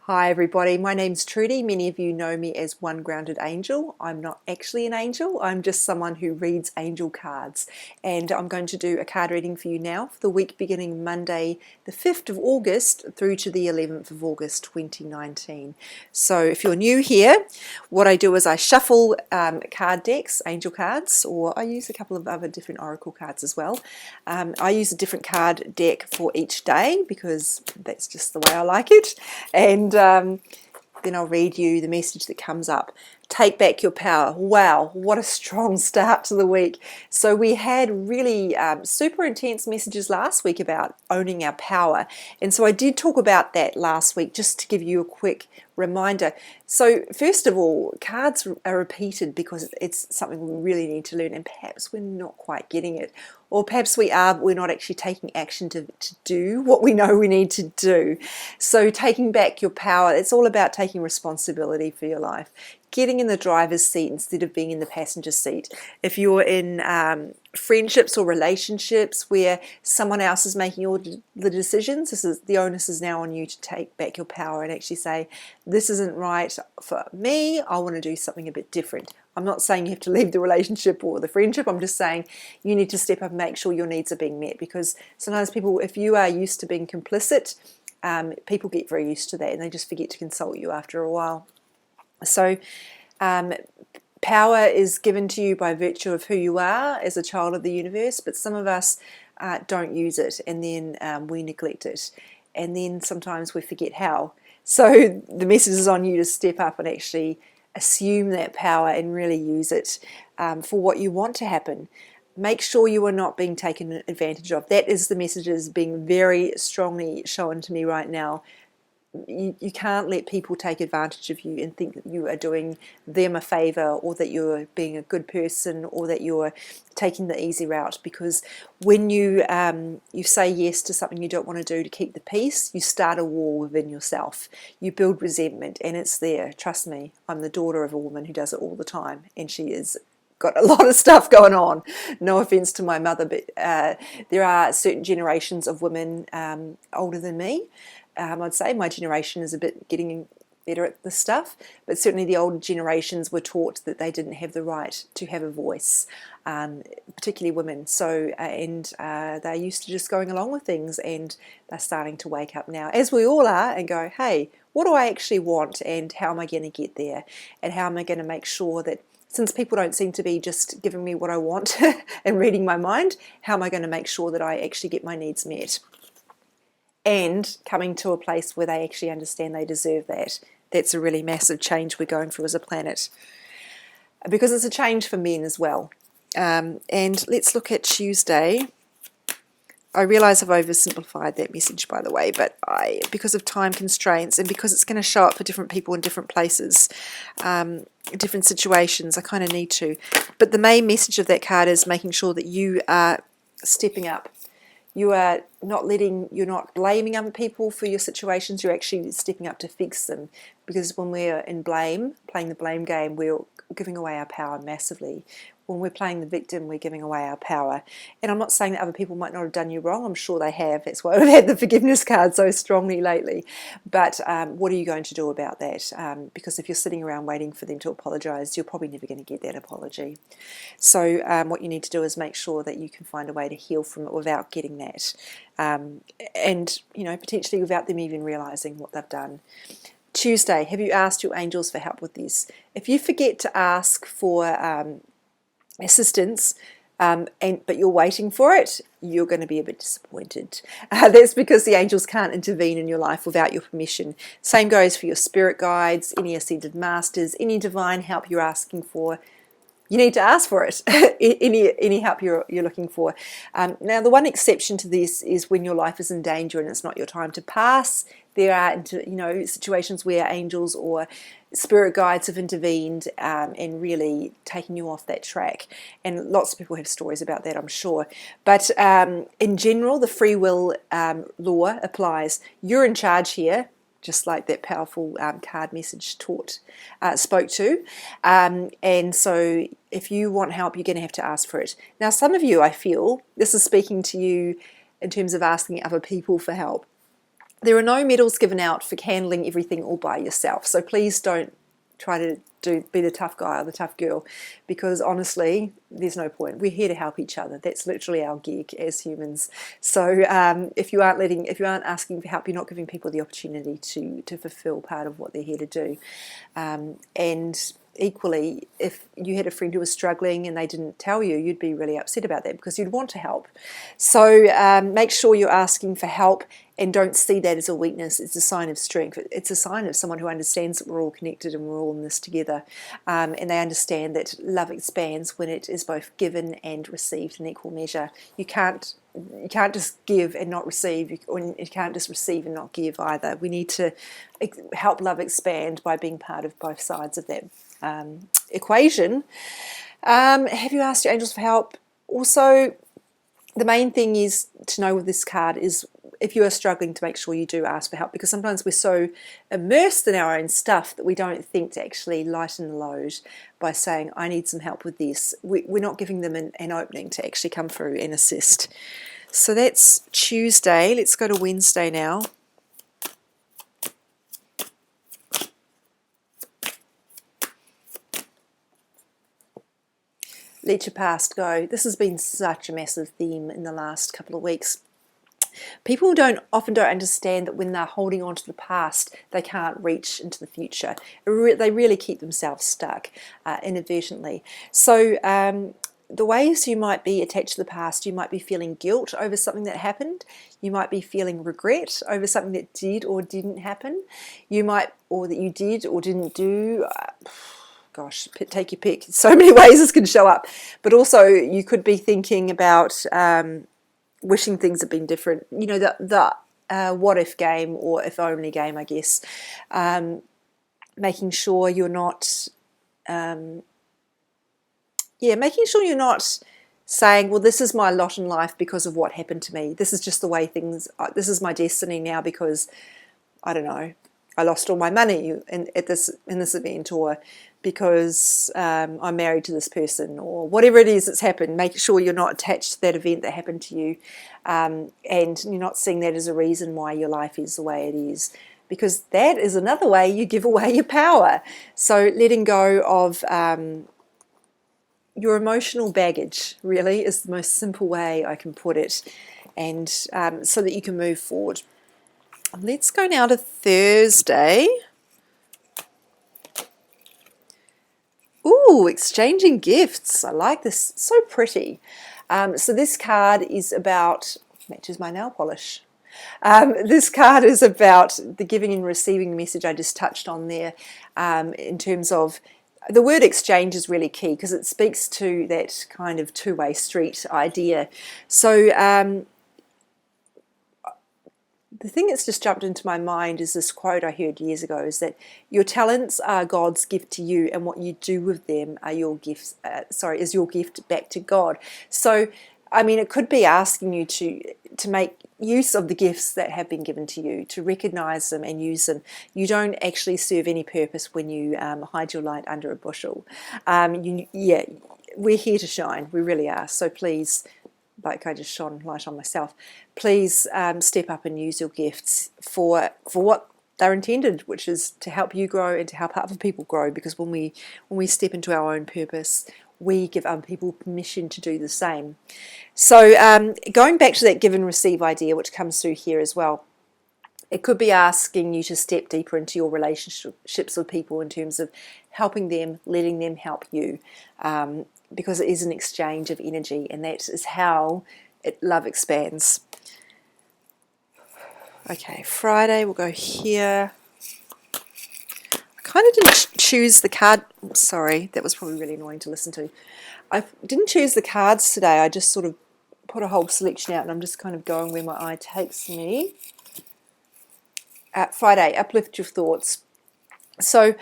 Hi everybody, my name's Trudy. Many of you know me as One Grounded Angel. I'm not actually an angel, I'm just someone who reads angel cards. And I'm going to do a card reading for you now for the week beginning Monday the 5th of August through to the 11th of August 2019. So if you're new here, what I do is I shuffle card decks, angel cards, or I use a couple of other different oracle cards as well. I use a different card deck for each day because that's just the way I like it. And then I'll read you the message that comes up. Take back your power. Wow, what a strong start to the week. So we had really super intense messages last week about owning our power. And so I did talk about that last week just to give you a quick reminder. So first of all, cards are repeated because it's something we really need to learn, and perhaps we're not quite getting it. Or perhaps we are, but we're not actually taking action to do what we know we need to do. So taking back your power, it's all about taking responsibility for your life. Getting in the driver's seat instead of being in the passenger seat. If you're in friendships or relationships where someone else is making all the decisions, the onus is now on you to take back your power and actually say, this isn't right for me, I want to do something a bit different. I'm not saying you have to leave the relationship or the friendship, I'm just saying you need to step up and make sure your needs are being met, because sometimes people, if you are used to being complicit, people get very used to that and they just forget to consult you after a while. So power is given to you by virtue of who you are as a child of the universe, but some of us don't use it, and then we neglect it, and then sometimes we forget how. So the message is on you to step up and actually assume that power and really use it for what you want to happen. Make sure you are not being taken advantage of. That is the messages being very strongly shown to me right now. You can't let people take advantage of you and think that you are doing them a favor, or that you're being a good person, or that you're taking the easy route, because when you say yes to something you don't want to do to keep the peace, you start a war within yourself. You build resentment, and it's there. Trust me, I'm the daughter of a woman who does it all the time, and she is got a lot of stuff going on. No offense to my mother, but there are certain generations of women older than me. I'd say my generation is a bit getting better at this stuff, but certainly the older generations were taught that they didn't have the right to have a voice, particularly women. So, they're used to just going along with things, and they're starting to wake up now, as we all are, and go, hey, what do I actually want, and how am I going to get there, and how am I going to make sure that, since people don't seem to be just giving me what I want and reading my mind, how am I going to make sure that I actually get my needs met? And coming to a place where they actually understand they deserve that. That's a really massive change we're going through as a planet, because it's a change for men as well. And let's look at Tuesday. I realise I've oversimplified that message, by the way, but because of time constraints and because it's going to show up for different people in different places, different situations, I kind of need to. But the main message of that card is making sure that you are stepping up. You're not blaming other people for your situations, you're actually stepping up to fix them. Because when we're in blame, playing the blame game, we're giving away our power massively. When we're playing the victim, we're giving away our power. And I'm not saying that other people might not have done you wrong, I'm sure they have. That's why we've had the forgiveness card so strongly lately. But what are you going to do about that? Because if you're sitting around waiting for them to apologise, you're probably never going to get that apology. So what you need to do is make sure that you can find a way to heal from it without getting that. And potentially without them even realising what they've done. Tuesday, have you asked your angels for help with this? If you forget to ask for assistance, but you're waiting for it, you're going to be a bit disappointed. That's because the angels can't intervene in your life without your permission. Same goes for your spirit guides, any ascended masters, any divine help you're asking for. You need to ask for it. any help you're looking for. Now, the one exception to this is when your life is in danger and it's not your time to pass. There are situations where angels or spirit guides have intervened and really taken you off that track. And lots of people have stories about that, I'm sure. But in general, the free will law applies. You're in charge here, just like that powerful card message spoke to. And so if you want help, you're going to have to ask for it. Now, some of you, I feel, this is speaking to you in terms of asking other people for help. There are no medals given out for handling everything all by yourself. So please don't try to be the tough guy or the tough girl, because honestly, there's no point. We're here to help each other. That's literally our gig as humans. So if you aren't asking for help, you're not giving people the opportunity to fulfill part of what they're here to do. And equally, if you had a friend who was struggling and they didn't tell you, you'd be really upset about that because you'd want to help. So make sure you're asking for help and don't see that as a weakness. It's a sign of strength. It's a sign of someone who understands that we're all connected and we're all in this together. And they understand that love expands when it is both given and received in equal measure. You can't just give and not receive, or you can't just receive and not give either. We need to help love expand by being part of both sides of that equation. Have you asked your angels for help? Also, the main thing is to know with this card is if you are struggling, to make sure you do ask for help, because sometimes we're so immersed in our own stuff that we don't think to actually lighten the load by saying, I need some help with this. We're not giving them an opening to actually come through and assist. So that's Tuesday. Let's go to Wednesday now. Let your past go. This has been such a massive theme in the last couple of weeks. People often don't understand that when they're holding on to the past, they can't reach into the future. They really keep themselves stuck inadvertently. So the ways you might be attached to the past, you might be feeling guilt over something that happened. You might be feeling regret over something that did or didn't happen. Or that you did or didn't do. Gosh, take your pick. So many ways this can show up. But also you could be thinking about wishing things had been different. You know, the what if game, or if only game, I guess. Making sure you're not making sure you're not saying, well, this is my lot in life because of what happened to me. This is just the way things, this is my destiny now because, I don't know, I lost all my money in this event, or because I'm married to this person, or whatever it is that's happened. Make sure you're not attached to that event that happened to you, and you're not seeing that as a reason why your life is the way it is, because that is another way you give away your power. So letting go of your emotional baggage really is the most simple way I can put it, and so that you can move forward. Let's go now to Thursday. Ooh, exchanging gifts. I like this. So pretty. So this card is about, matches my nail polish. This card is about the giving and receiving message I just touched on there, in terms of the word exchange is really key because it speaks to that kind of two-way street idea. So the thing that's just jumped into my mind is this quote I heard years ago, is that your talents are God's gift to you, and what you do with them are your gifts. Is your gift back to God. So, I mean, it could be asking you to make use of the gifts that have been given to you, to recognize them and use them. You don't actually serve any purpose when you hide your light under a bushel. We're here to shine. We really are. So please, like I just shone light on myself, please step up and use your gifts for what they're intended, which is to help you grow and to help other people grow. Because when we step into our own purpose, we give other people permission to do the same. So going back to that give and receive idea, which comes through here as well, it could be asking you to step deeper into your relationships with people in terms of helping them, letting them help you, because it is an exchange of energy, and that is how love expands. Okay, Friday, we'll go here. I kind of didn't choose the card. Sorry, that was probably really annoying to listen to. I didn't choose the cards today. I just sort of put a whole selection out, and I'm just kind of going where my eye takes me. Friday, uplift your thoughts. So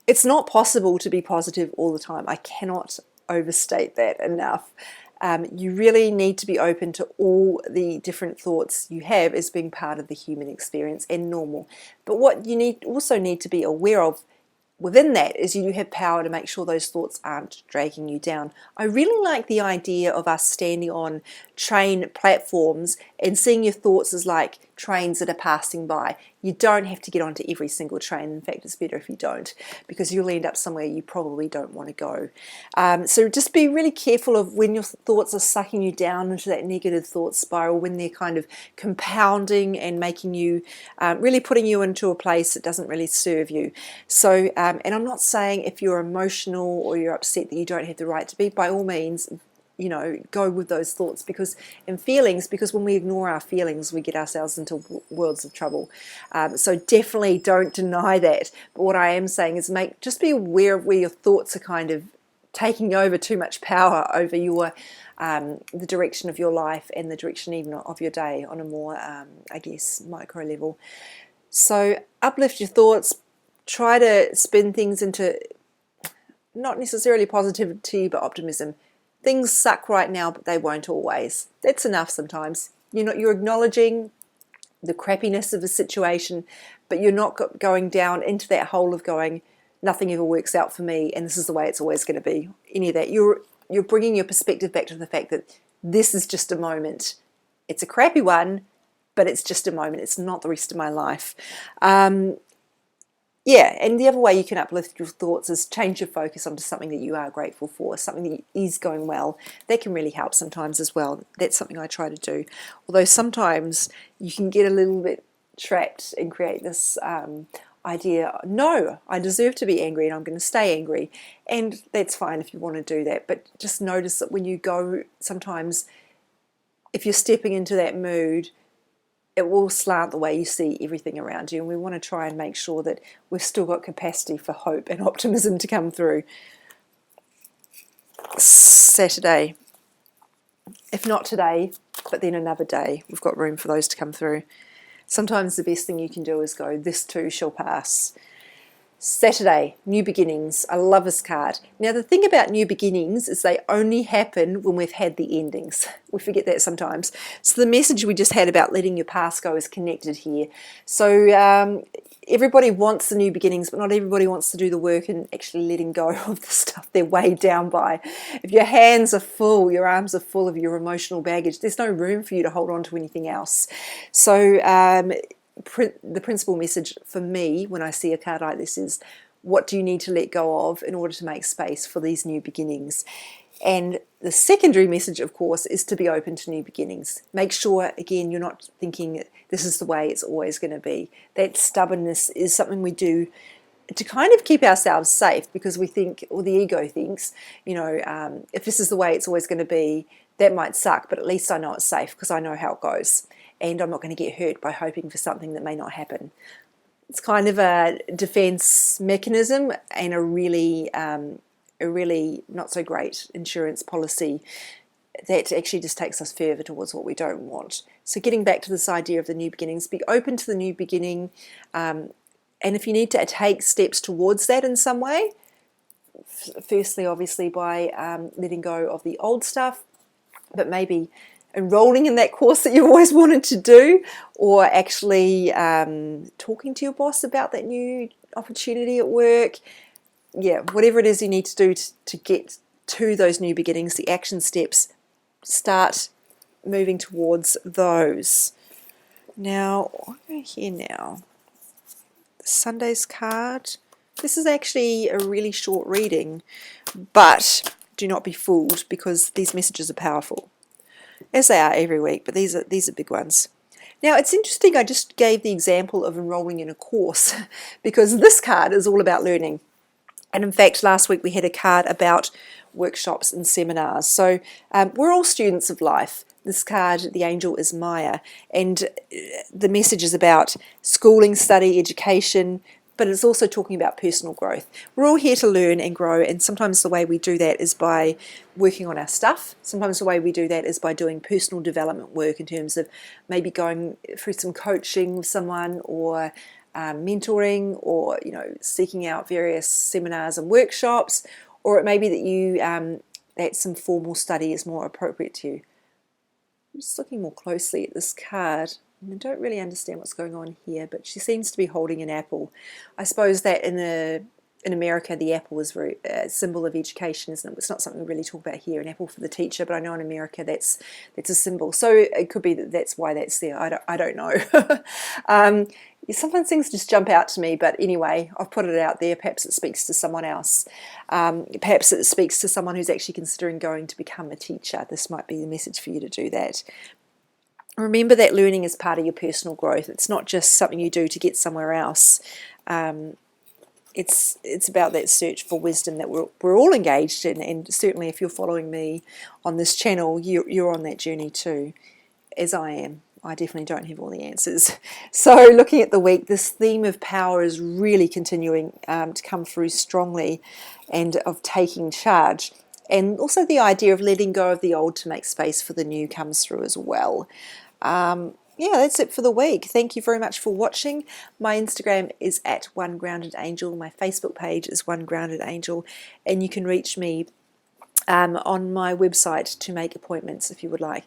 it's not possible to be positive all the time. I cannot overstate that enough. You really need to be open to all the different thoughts you have as being part of the human experience and normal. But what you also need to be aware of within that is you have power to make sure those thoughts aren't dragging you down. I really like the idea of us standing on train platforms and seeing your thoughts as like trains that are passing by. You don't have to get onto every single train. In fact, it's better if you don't, because you'll end up somewhere you probably don't want to go. So just be really careful of when your thoughts are sucking you down into that negative thought spiral, when they're kind of compounding and making you, really putting you into a place that doesn't really serve you. So, and I'm not saying if you're emotional or you're upset that you don't have the right to be. By all means, go with those thoughts and feelings, because when we ignore our feelings, we get ourselves into worlds of trouble. So definitely don't deny that. But what I am saying is just be aware of where your thoughts are kind of taking over too much power over the direction of your life and the direction even of your day on a more, micro level. So uplift your thoughts. Try to spin things into not necessarily positivity, but optimism. Things suck right now, but they won't always. That's enough sometimes. You're acknowledging the crappiness of the situation, but you're not going down into that hole of going, nothing ever works out for me, and this is the way it's always going to be. Any of that. You're bringing your perspective back to the fact that this is just a moment. It's a crappy one, but it's just a moment. It's not the rest of my life. And the other way you can uplift your thoughts is change your focus onto something that you are grateful for, something that is going well. That can really help sometimes as well. That's something I try to do. Although sometimes you can get a little bit trapped and create this idea, no, I deserve to be angry and I'm going to stay angry. And that's fine if you want to do that. But just notice that when you go, sometimes if you're stepping into that mood, it will slant the way you see everything around you, and we want to try and make sure that we've still got capacity for hope and optimism to come through. Saturday. If not today, but then another day, we've got room for those to come through. Sometimes the best thing you can do is go, this too shall pass. Saturday, new beginnings. I love this card. Now, the thing about new beginnings is they only happen when we've had the endings. We forget that sometimes. So the message we just had about letting your past go is connected here. So everybody wants the new beginnings, but not everybody wants to do the work and actually letting go of the stuff they're weighed down by. If your hands are full, your arms are full of your emotional baggage, there's no room for you to hold on to anything else. So the principal message for me when I see a card like this is, what do you need to let go of in order to make space for these new beginnings? And the secondary message, of course, is to be open to new beginnings. Make sure, again, you're not thinking this is the way it's always going to be. That stubbornness is something we do to kind of keep ourselves safe, because we think, or the ego thinks, if this is the way it's always going to be, that might suck, but at least I know it's safe because I know how it goes. And I'm not going to get hurt by hoping for something that may not happen. It's kind of a defense mechanism and a really not so great insurance policy that actually just takes us further towards what we don't want. So getting back to this idea of the new beginnings, be open to the new beginning. And if you need to take steps towards that in some way, firstly, obviously, by letting go of the old stuff, but maybe enrolling in that course that you've always wanted to do, or actually talking to your boss about that new opportunity at work. Whatever it is you need to do to get to those new beginnings, the action steps, start moving towards those. Now, I'll go here now. Sunday's card. This is actually a really short reading, but do not be fooled, because these messages are powerful, as they are every week, but these are big ones. Now, it's interesting, I just gave the example of enrolling in a course because this card is all about learning. And in fact, last week we had a card about workshops and seminars. So we're all students of life. This card, the angel, is Maya, and the message is about schooling, study, education, but it's also talking about personal growth. We're all here to learn and grow, and sometimes the way we do that is by working on our stuff. Sometimes the way we do that is by doing personal development work in terms of maybe going through some coaching with someone, or mentoring, or seeking out various seminars and workshops, or it may be that that some formal study is more appropriate to you. I'm just looking more closely at this card. I don't really understand what's going on here, but she seems to be holding an apple. I suppose that in in America, the apple is very symbol of education, isn't it? It's not something we really talk about here, an apple for the teacher, but I know in America that's a symbol. So it could be that that's why that's there. I don't know. Sometimes things just jump out to me, but anyway, I've put it out there. Perhaps it speaks to someone else. Perhaps it speaks to someone who's actually considering going to become a teacher. This might be the message for you to do that. Remember that learning is part of your personal growth. It's not just something you do to get somewhere else. It's about that search for wisdom that we're all engaged in, and certainly if you're following me on this channel, you're on that journey too, as I am. I definitely don't have all the answers. So looking at the week, this theme of power is really continuing to come through strongly, and of taking charge. And also the idea of letting go of the old to make space for the new comes through as well. Yeah, that's it for the week. Thank you very much for watching. My Instagram is at One Grounded Angel. My Facebook page is One Grounded Angel. And you can reach me on my website to make appointments if you would like.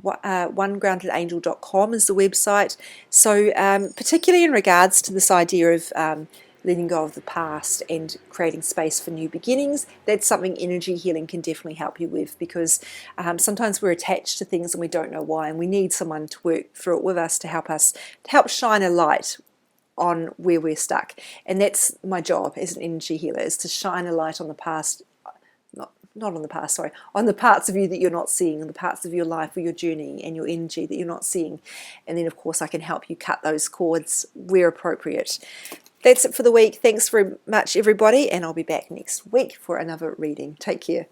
onegroundedangel.com is the website. So particularly in regards to this idea of letting go of the past and creating space for new beginnings, that's something energy healing can definitely help you with, because sometimes we're attached to things and we don't know why, and we need someone to work through it with us to help shine a light on where we're stuck. And that's my job as an energy healer, is to shine a light on the past, not on the past, sorry, on the parts of you that you're not seeing, on the parts of your life or your journey and your energy that you're not seeing. And then of course I can help you cut those cords where appropriate. That's it for the week. Thanks very much, everybody, and I'll be back next week for another reading. Take care.